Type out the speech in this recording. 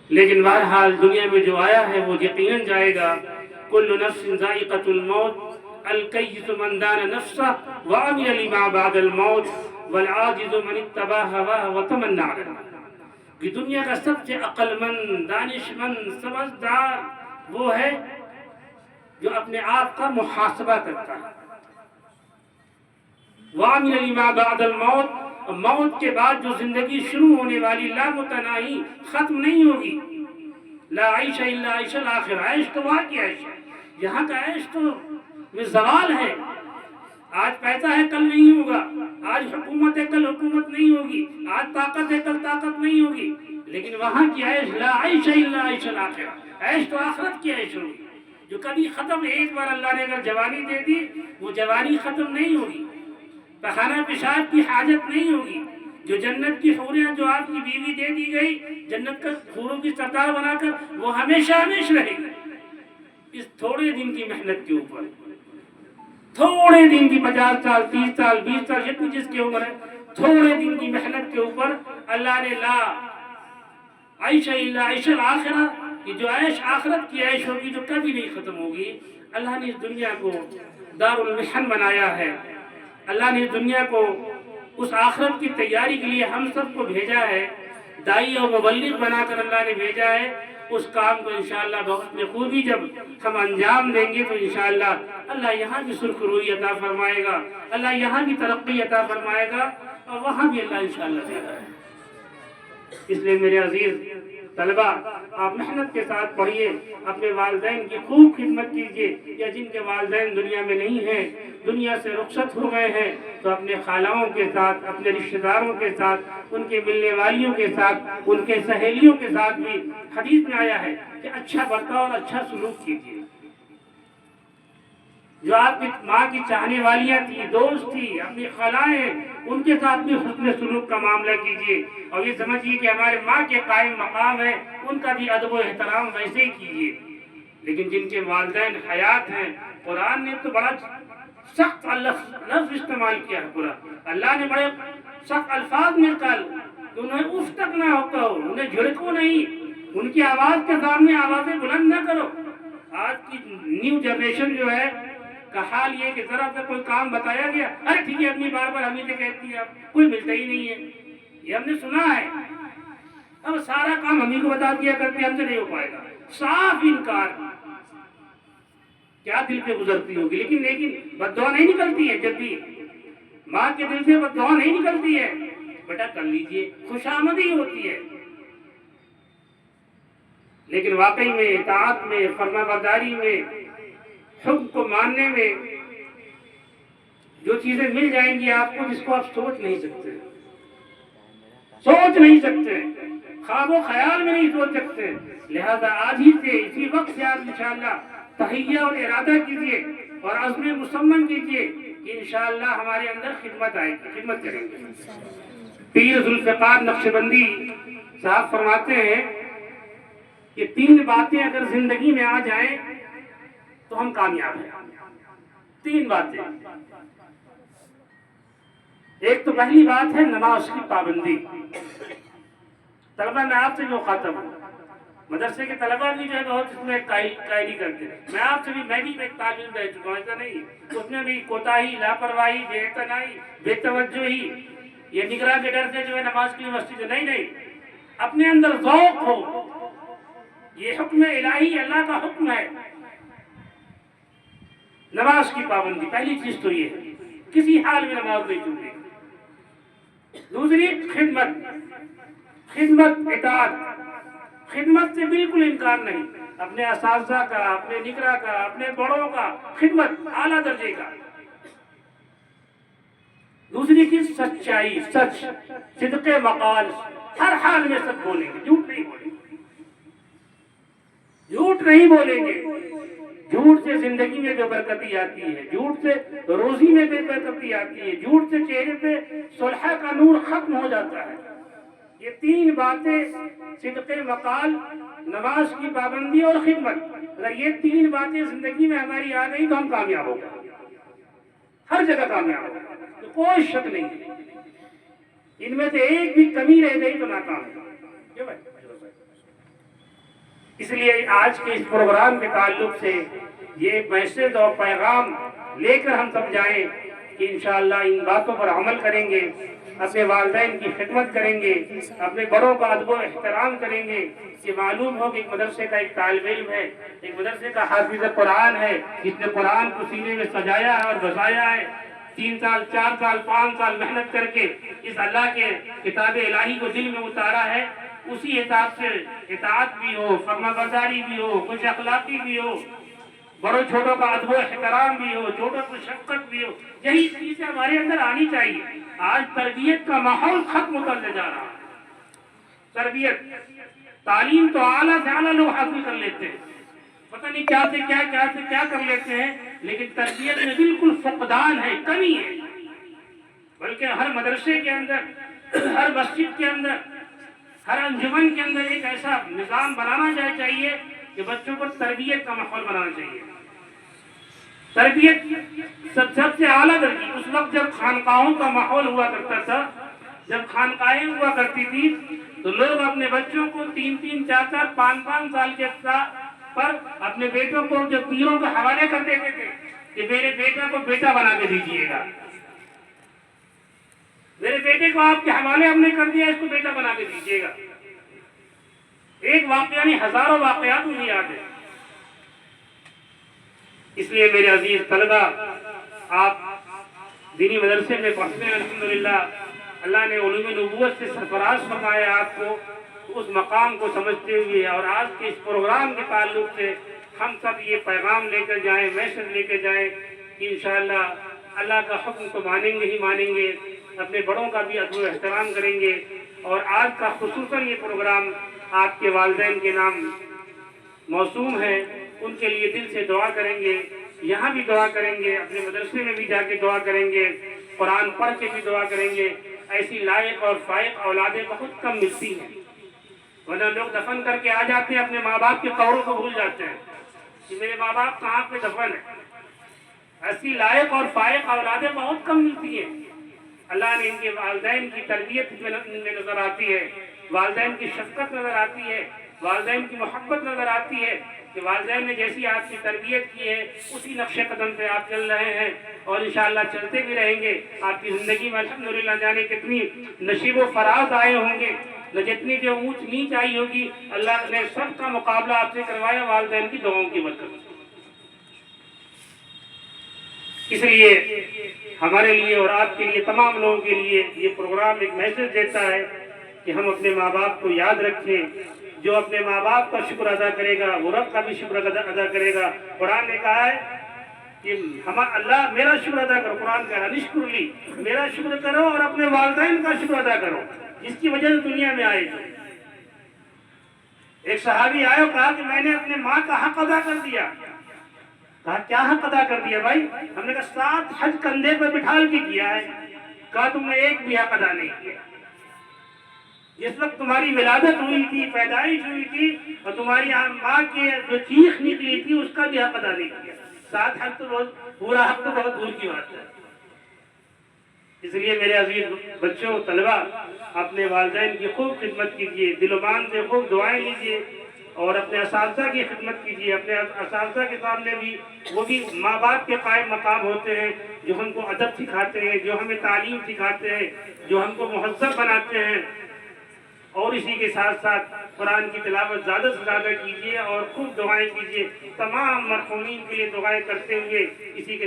لیکن بہرحال دنیا میں جو آیا ہے وہ یقیناً جائے گا. کل نفس ذائقۃ الموت الکیس من دان نفسہ وعمل لما بعد الموت والعاجز من اتبع ہواہ وتمنى علی الموت. کہ دنیا کا سب سے عقل مند، دانش مند، سمجھدار وہ ہے جو اپنے آپ کا محاسبہ کرتا ہے. وعمل لما بعد الموت، موت کے بعد جو زندگی شروع ہونے والی لامتناہی ختم نہیں ہوگی. لا عیش الا عیش الاخرہ، عیش تو وہاں کی عیش ہے، یہاں کا عیش تو میں زوال ہے. آج پیسہ ہے کل نہیں ہوگا، آج حکومت ہے کل حکومت نہیں ہوگی، آج طاقت ہے کل طاقت نہیں ہوگی. لیکن وہاں کی عیش لا عیش الا عیش الاخرہ، عیش تو آخرت کی عیش ہوگی جو کبھی ختم. ایک بار اللہ نے اگر جوانی دے دی وہ جوانی ختم نہیں ہوگی، پخانہ پیشاب کی حاجت نہیں ہوگی. جو جنت کی حوریاں جو آپ کی بیوی دے دی گئی جنت کا حوروں کی سردار بنا کر، وہ ہمیشہ ہمیشہ رہے گی. اس تھوڑے دن کی محنت کے اوپر، تھوڑے دن کی 50 سال 30 سال 20 سال جتنی جس کی عمر ہے، تھوڑے دن کی محنت کے اوپر اللہ نے لا عیش الا عیش الاخرہ، یہ جو عیش آخرت کی عیش ہوگی جو کبھی نہیں ختم ہوگی. اللہ نے اس دنیا کو دار المحن بنایا ہے. اللہ نے اس دنیا کو اس آخرت کی تیاری کے لیے ہم سب کو بھیجا ہے. دائی اور مبلغ بنا کر اللہ نے بھیجا ہے. اس کام کو انشاءاللہ بہت میں خوبی جب ہم انجام دیں گے تو انشاءاللہ اللہ یہاں بھی سرخ روئی عطا فرمائے گا، اللہ یہاں بھی ترقی عطا فرمائے گا، اور وہاں بھی اللہ انشاءاللہ دے گا. اس لیے میرے عزیز طلبہ، آپ محنت کے ساتھ پڑھیے، اپنے والدین کی خوب خدمت کیجیے. یا جن کے والدین دنیا میں نہیں ہیں، دنیا سے رخصت ہو گئے ہیں، تو اپنے خالاؤں کے ساتھ، اپنے رشتہ داروں کے ساتھ، ان کے ملنے والیوں کے ساتھ، ان کے سہیلیوں کے ساتھ بھی حدیث میں آیا ہے کہ اچھا برتاؤ اور اچھا سلوک کیجیے. جو آپ کی ماں کی چاہنے والیاں تھی، دوست تھی، اپنی خالائیں، ان کے ساتھ بھی حسن سلوک کا معاملہ کیجیے. اور یہ سمجھیے کہ ہمارے ماں کے قائم مقام ہے، ان کا بھی ادب و احترام ویسے ہی کیجیے. لیکن جن کے والدین حیات ہیں، قرآن نے تو بڑا سخت لفظ استعمال کیا ہے. قرآن اللہ نے بڑے سخت الفاظ میں کہا کہ انہیں اف تک نہ کہو، انہیں جھڑکو نہیں، ان کی آواز کے سامنے آوازیں بلند نہ کرو. آج کی نیو جنریشن جو ہے کا حال یہ کہ ذرا سا کوئی کام بتایا گیا، ارے ٹھیک ہے اپنی بار بار ہمیں سے کہتی ہے، کوئی ملتا ہی نہیں ہے. یہ ہم نے سنا ہے. اب سارا کام ہمیں کو بتا دیا کرتے، ہم سے نہیں ہو پائے گا. صاف انکار. کیا دل پہ گزرتی ہوگی، لیکن بددعا نہیں نکلتی ہے. جب بھی ماں کے دل سے بددعا نہیں نکلتی ہے، بیٹا کر لیجئے، خوشامدی ہوتی ہے. لیکن واقعی میں اطاعت میں، فرما برداری میں، حکم کو ماننے میں جو چیزیں مل جائیں گی آپ کو جس کو آپ سوچ نہیں سکتے، سوچ نہیں سکتے، خواب و خیال میں نہیں سوچ سکتے. لہذا آج ہی سے اسی وقت سے آپ انشاءاللہ تہیہ اور ارادہ کیجئے اور عزم مصمم کیجئے کہ انشاءاللہ ہمارے اندر خدمت آئے گی، خدمت کریں گے. پیر ذوالفقار نقشبندی صاحب فرماتے ہیں کہ 3 باتیں اگر زندگی میں آ جائیں تو ہم کامیاب ہیں. 3 باتیں. ایک تو پہلی بات ہے نماز کی پابندی. طلبہ میں آپ سے جو خاطب ہوں، مدرسے کے طلبہ بھی جو ہے بہت اس میں قائلی کرتے ہیں. میں آپ سے بھی، میں بھی ایک طالب رہ چکا ہوں، ایسا نہیں. اس میں بھی کوتاہی، لاپرواہی، بے اعتنائی، بے توجہی، یہ نگراں کے ڈر سے جو ہے نماز کے لیے مسجد نہیں. اپنے اندر ذوق ہو. یہ حکم الہی، اللہ کا حکم ہے. نماز کی پابندی پہلی چیز تو یہ ہے، کسی حال میں نماز نہیں چھوٹے. دوسری خدمت اطاعت. خدمت سے بالکل انکار نہیں. اپنے اساتذہ کا، اپنے نگراں کا، اپنے بڑوں کا خدمت اعلیٰ درجے کا. دوسری چیز سچائی، سچ، صدق مقال. ہر حال میں سچ بولیں گے، جھوٹ نہیں بولیں گے. جھوٹ نہیں بولیں گے. جھوٹ سے زندگی میں بے برکتی آتی ہے، جھوٹ سے روزی میں بے برکتی آتی ہے، جھوٹ سے چہرے پہ صلح کا نور ختم ہو جاتا ہے. یہ 3 باتیں، صدق مقال، نماز کی پابندی اور خدمت، اگر یہ 3 باتیں زندگی میں ہماری آ گئی تو ہم کامیاب ہو گئے، ہر جگہ کامیاب ہو گئے. تو کوئی شک نہیں ہے. ان میں سے ایک بھی کمی رہ گئی تو ناکام ہے. اس لیے آج کے اس پروگرام کے تعلق سے یہ میسج اور پیغام لے کر ہم سب جائیں کہ انشاءاللہ ان باتوں پر عمل کریں گے، اپنے والدین کی خدمت کریں گے، اپنے بڑوں کا ادب و احترام کریں گے. کہ معلوم ہو کہ ایک مدرسے کا ایک طالب علم ہے، ایک مدرسے کا حافظ قرآن ہے، جس نے قرآن کو سینے میں سجایا ہے اور بسایا ہے، 3 سال 4 سال 5 سال محنت کر کے اس اللہ کے کتاب الہی کو دل میں اتارا ہے. اسی حساب سے اطاعت بھی ہو، فرما برداری بھی ہو، کچھ اخلاقی بھی ہو، بڑوں چھوٹوں کا ادب و احترام بھی ہو، چھوٹوں کو شفقت بھی ہو. یہی چیزیں ہمارے اندر آنی چاہیے. آج تربیت کا ماحول ختم ہوتا جا رہا ہے. تربیت، تعلیم تو اعلیٰ سے اعلیٰ لوگ حاصل کر لیتے ہیں، پتہ نہیں کیا سے کیا کر لیتے ہیں، لیکن تربیت میں بالکل فقدان ہے، کمی ہے. بلکہ ہر مدرسے کے اندر، ہر مسجد کے اندر، ہر انجمن کے اندر ایک ایسا نظام بنانا چاہیے کہ بچوں کو تربیت کا ماحول بنانا چاہیے. تربیت سب سے اعلیٰ درجے اس وقت جب خانقاہوں کا ماحول ہوا کرتا تھا، جب خانقاہیں ہوا کرتی تھی تو لوگ اپنے بچوں کو 3 4 5 سال کے پر اپنے بیٹوں کو جو پیروں کے حوالے کر دیتے تھے کہ میرے بیٹا کو بیٹا بنا کے دیجیے گا، میرے بیٹے کو آپ کے حوالے ہم نے کر دیا، اس کو بیٹا بنا کے دیجیے گا. ایک واقعہ نہیں، ہزاروں واقعات مجھے یاد ہے. اس لیے میرے عزیز طلبہ، آپ دینی مدرسے میں پڑھتے ہیں الحمدللہ، اللہ نے علوم نبوت سے سرفراز فرمایا آپ کو. اس مقام کو سمجھتے ہوئے اور آج کے اس پروگرام کے تعلق سے ہم سب یہ پیغام لے کر جائیں، میسج لے کر جائیں کہ انشاءاللہ اللہ کا حکم تو مانیں گے ہی مانیں گے، اپنے بڑوں کا بھی ادب و احترام کریں گے. اور آج کا خصوصاً یہ پروگرام آپ کے والدین کے نام موسوم ہے، ان کے لیے دل سے دعا کریں گے. یہاں بھی دعا کریں گے، اپنے مدرسے میں بھی جا کے دعا کریں گے، قرآن پڑھ کے بھی دعا کریں گے. ایسی لائق اور فائق اولادیں بہت کم ملتی ہیں، ورنہ لوگ دفن کر کے آ جاتے ہیں، اپنے ماں باپ کے قبروں کو بھول جاتے ہیں کہ میرے ماں باپ کہاں پہ دفن ہے. ایسی لائق اور فائق اولادیں بہت کم ملتی ہیں. اللہ نے ان کے والدین کی تربیت میں نظر آتی ہے، والدین کی شفقت نظر آتی ہے، والدین کی محبت نظر آتی ہے کہ والدین نے جیسی آپ کی تربیت کی ہے اسی نقش قدم پہ آپ چل رہے ہیں اور انشاءاللہ چلتے بھی رہیں گے. آپ کی زندگی میں الحمدللہ جانے کتنی نشیب و فراز آئے ہوں گے، نہ جتنی جو اونچ نیچ آئی ہوگی، اللہ نے سب کا مقابلہ آپ سے کروایا والدین کی دعاؤں کی برکت. اس لیے ہمارے لیے اور آپ کے لیے، تمام لوگوں کے لیے یہ پروگرام ایک میسج دیتا ہے کہ ہم اپنے ماں باپ کو یاد رکھیں. جو اپنے ماں باپ کا شکر ادا کرے گا وہ رب کا بھی شکر ادا کرے گا. قرآن نے کہا ہے کہ اللہ میرا شکر ادا کرو، قرآن کہہ رہا نشکر لی، میرا شکر کرو اور اپنے والدین کا شکر ادا کرو جس کی وجہ سے دنیا میں آئے تھے. ایک صحابی آئے اور کہا کہ میں نے اپنے ماں کا حق ادا کر دیا. کہا کیا حق ادا کر دیا بھائی؟ ہم نے کہا 7 حج کندھے پہ بٹھال کے کیا ہے. کہا تم نے ایک بھی حق ادا نہیں کیا. جس وقت تمہاری ولادت ہوئی تھی، پیدائش ہوئی تھی اور تمہاری ماں کی جو چیخ نکلی تھی اس کا بھی حق ادا نہیں کیا. 7 حق تو بہت، پورا حق تو بہت دور کی بات ہے. اس لیے میرے عزیز بچوں، طلبہ، اپنے والدین کی خوب خدمت کیجیے، دل و جان سے خوب دعائیں لیجیے اور اپنے اساتذہ کی خدمت کیجیے. اپنے اساتذہ کے سامنے بھی وہ بھی ماں باپ کے قائم مقام ہوتے ہیں، جو ہم کو ادب سکھاتے ہیں، جو ہمیں تعلیم سکھاتے ہیں، جو ہم کو مہذب بناتے ہیں. اور اسی کے ساتھ ساتھ قرآن کی تلاوت زیادہ سے زیادہ کیجیے اور خوب دعائیں کیجیے. تمام مرحومین کے لیے دعائیں کرتے ہوئے اسی کے